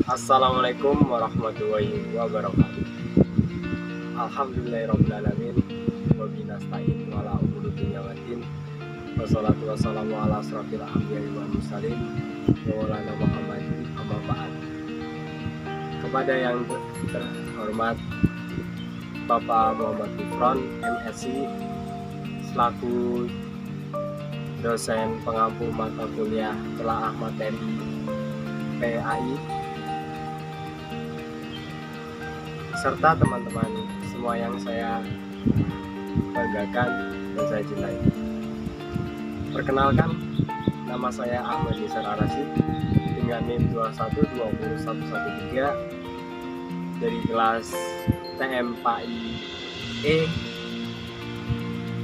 Assalamualaikum warahmatullahi wabarakatuh. Alhamdulillahirrahmanirrahim. Wabillahi nasta'in wala umuri dunya waddin. Wassalatu wassalamu ala asrofil anbiya'i wal mursalin Maulana Muhammadin amma ba'd. Kepada yang terhormat Bapak Muhammad Gufron MSc selaku dosen pengampu mata kuliah telaah materi PAI, serta teman-teman semua yang saya banggakan dan saya cintai. Perkenalkan, nama saya Ahmad Nizar Arasid dengan NIM 2120113 dari kelas TM PAI E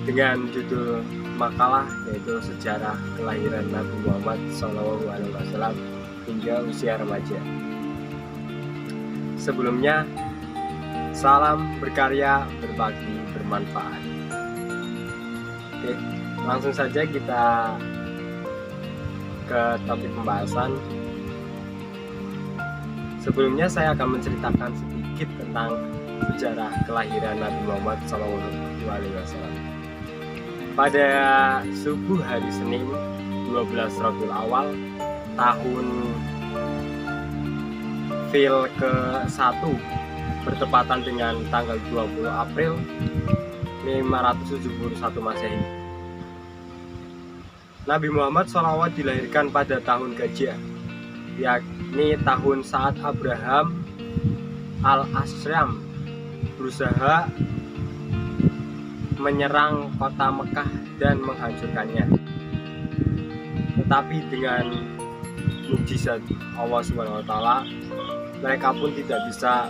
dengan judul makalah yaitu sejarah kelahiran Nabi Muhammad SAW hingga usia remaja. Sebelumnya, salam berkarya, berbagi, bermanfaat. Oke, langsung saja kita ke topik pembahasan. Sebelumnya saya akan menceritakan sedikit tentang sejarah kelahiran Nabi Muhammad SAW. Pada subuh hari Senin 12 Rabiul Awal tahun Fil ke-1 bertepatan dengan tanggal 20 April 571 Masehi. Nabi Muhammad SAW dilahirkan pada tahun Gajah, yakni tahun saat Abraham al-Asyam berusaha menyerang kota Mekah dan menghancurkannya. Tetapi dengan mukjizat Allah SWT, mereka pun tidak bisa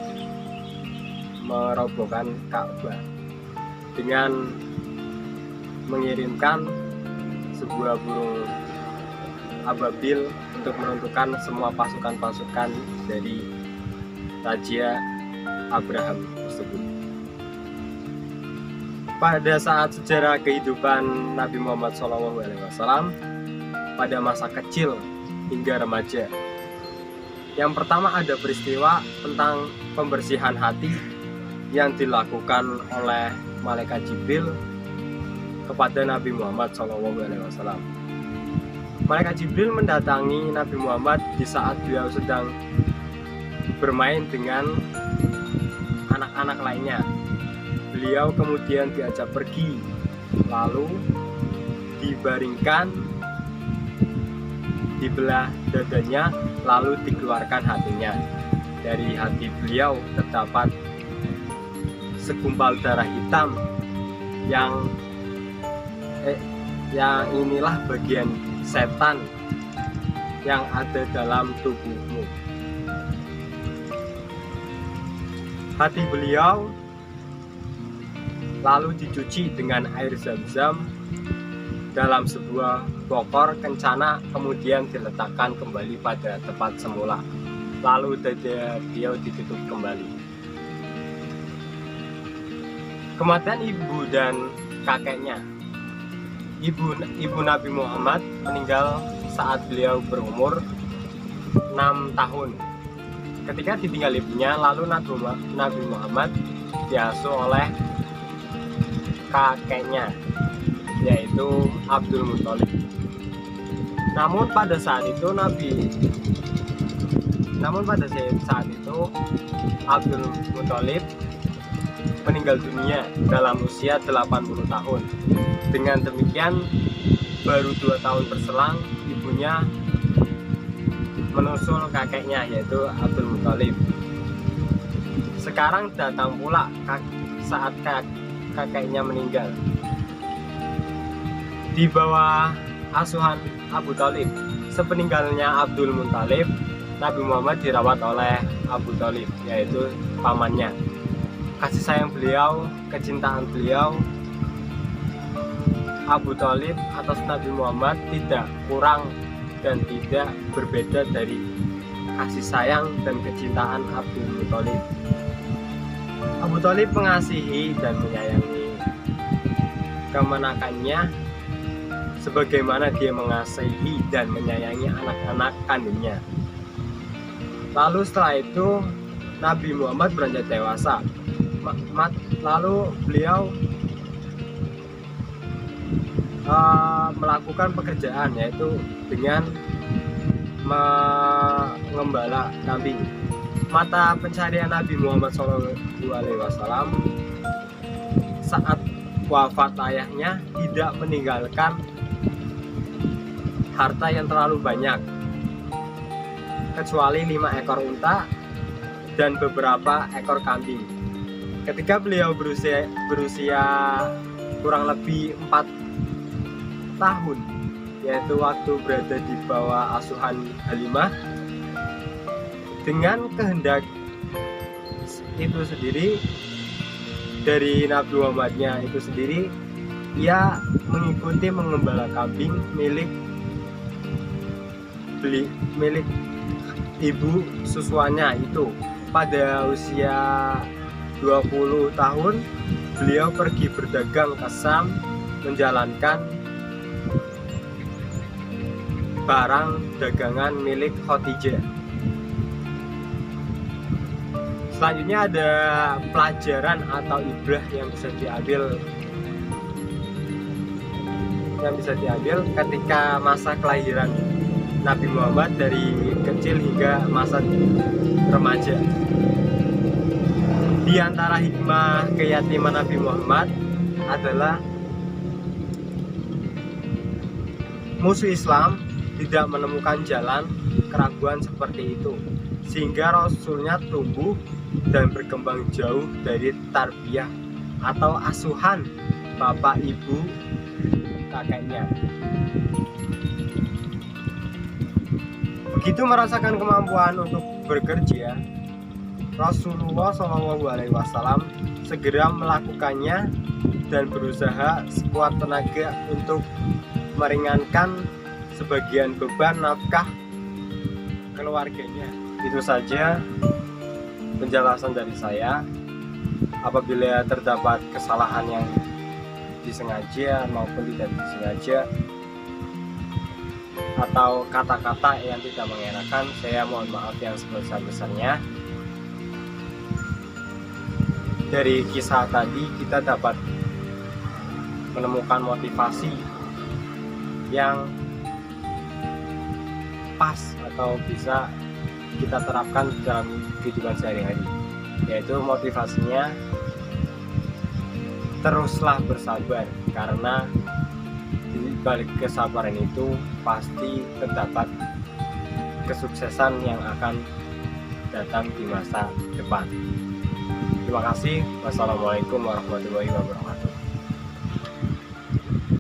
merobohkan Ka'bah dengan mengirimkan sebuah burung ababil untuk menentukan semua pasukan-pasukan dari Raja Abraham tersebut. Pada saat sejarah kehidupan Nabi Muhammad SAW pada masa kecil hingga remaja, yang pertama ada peristiwa tentang pembersihan hati yang dilakukan oleh Malaikat Jibril kepada Nabi Muhammad SAW. Malaikat Jibril mendatangi Nabi Muhammad di saat beliau sedang bermain dengan anak-anak lainnya. Beliau kemudian diajak pergi, lalu dibaringkan, dibelah dadanya, lalu dikeluarkan hatinya. Dari hati beliau terdapat segumpal darah hitam yang inilah bagian setan yang ada dalam tubuhmu. Hati beliau lalu dicuci dengan air zam-zam dalam sebuah bokor kencana, kemudian diletakkan kembali pada tempat semula, lalu dada beliau ditutup kembali. Kematian ibu dan kakeknya. Ibu Nabi Muhammad meninggal saat beliau berumur 6 tahun. Ketika ditinggal ibunya, lalu Nabi Muhammad diasuh oleh kakeknya, yaitu Abdul Muthalib. Namun pada saat itu Abdul Muthalib meninggal dunia dalam usia 80 tahun. Dengan demikian, baru 2 tahun berselang ibunya menusul kakeknya, yaitu Abdul Muthalib. Sekarang datang pula saat kakeknya meninggal. Di bawah asuhan Abu Thalib, sepeninggalnya Abdul Muthalib, Nabi Muhammad dirawat oleh Abu Thalib, yaitu pamannya. Kasih sayang beliau, kecintaan beliau, Abu Thalib atas Nabi Muhammad tidak kurang dan tidak berbeda dari kasih sayang dan kecintaan Abdul Muthalib. Abu Thalib mengasihi dan menyayangi kemenakannya sebagaimana dia mengasihi dan menyayangi anak-anak kandungnya. Lalu setelah itu Nabi Muhammad beranjak dewasa. Lalu beliau melakukan pekerjaan, yaitu dengan mengembala kambing. Mata pencarian Nabi Muhammad SAW saat wafat ayahnya tidak meninggalkan harta yang terlalu banyak, kecuali 5 ekor unta dan beberapa ekor kambing. Ketika beliau berusia kurang lebih 4 tahun, yaitu waktu berada di bawah asuhan Halimah, dengan kehendak itu sendiri dari Nabi Muhammadnya itu sendiri, ia mengikuti mengembala kambing milik ibu susuannya itu. Pada usia 20 tahun beliau pergi berdagang ke Syam, menjalankan barang dagangan milik Khadijah. Selanjutnya ada pelajaran atau ibrah yang bisa diambil ketika masa kelahiran Nabi Muhammad dari kecil hingga masa remaja. Di antara hikmah keyatiman Nabi Muhammad adalah musuh Islam tidak menemukan jalan keraguan seperti itu, sehingga Rasulnya tumbuh dan berkembang jauh dari tarbiyah atau asuhan bapak, ibu, kakeknya. Begitu merasakan kemampuan untuk bekerja, Rasulullah SAW segera melakukannya dan berusaha sekuat tenaga untuk meringankan sebagian beban nafkah keluarganya. Itu saja penjelasan dari saya. Apabila terdapat kesalahan yang disengaja maupun tidak disengaja, atau kata-kata yang tidak mengenakan, saya mohon maaf yang sebesar-besarnya. Dari kisah tadi kita dapat menemukan motivasi yang pas atau bisa kita terapkan dalam kehidupan sehari-hari, yaitu motivasinya teruslah bersabar, karena di balik kesabaran itu pasti terdapat kesuksesan yang akan datang di masa depan. Terima kasih. Wassalamualaikum warahmatullahi wabarakatuh.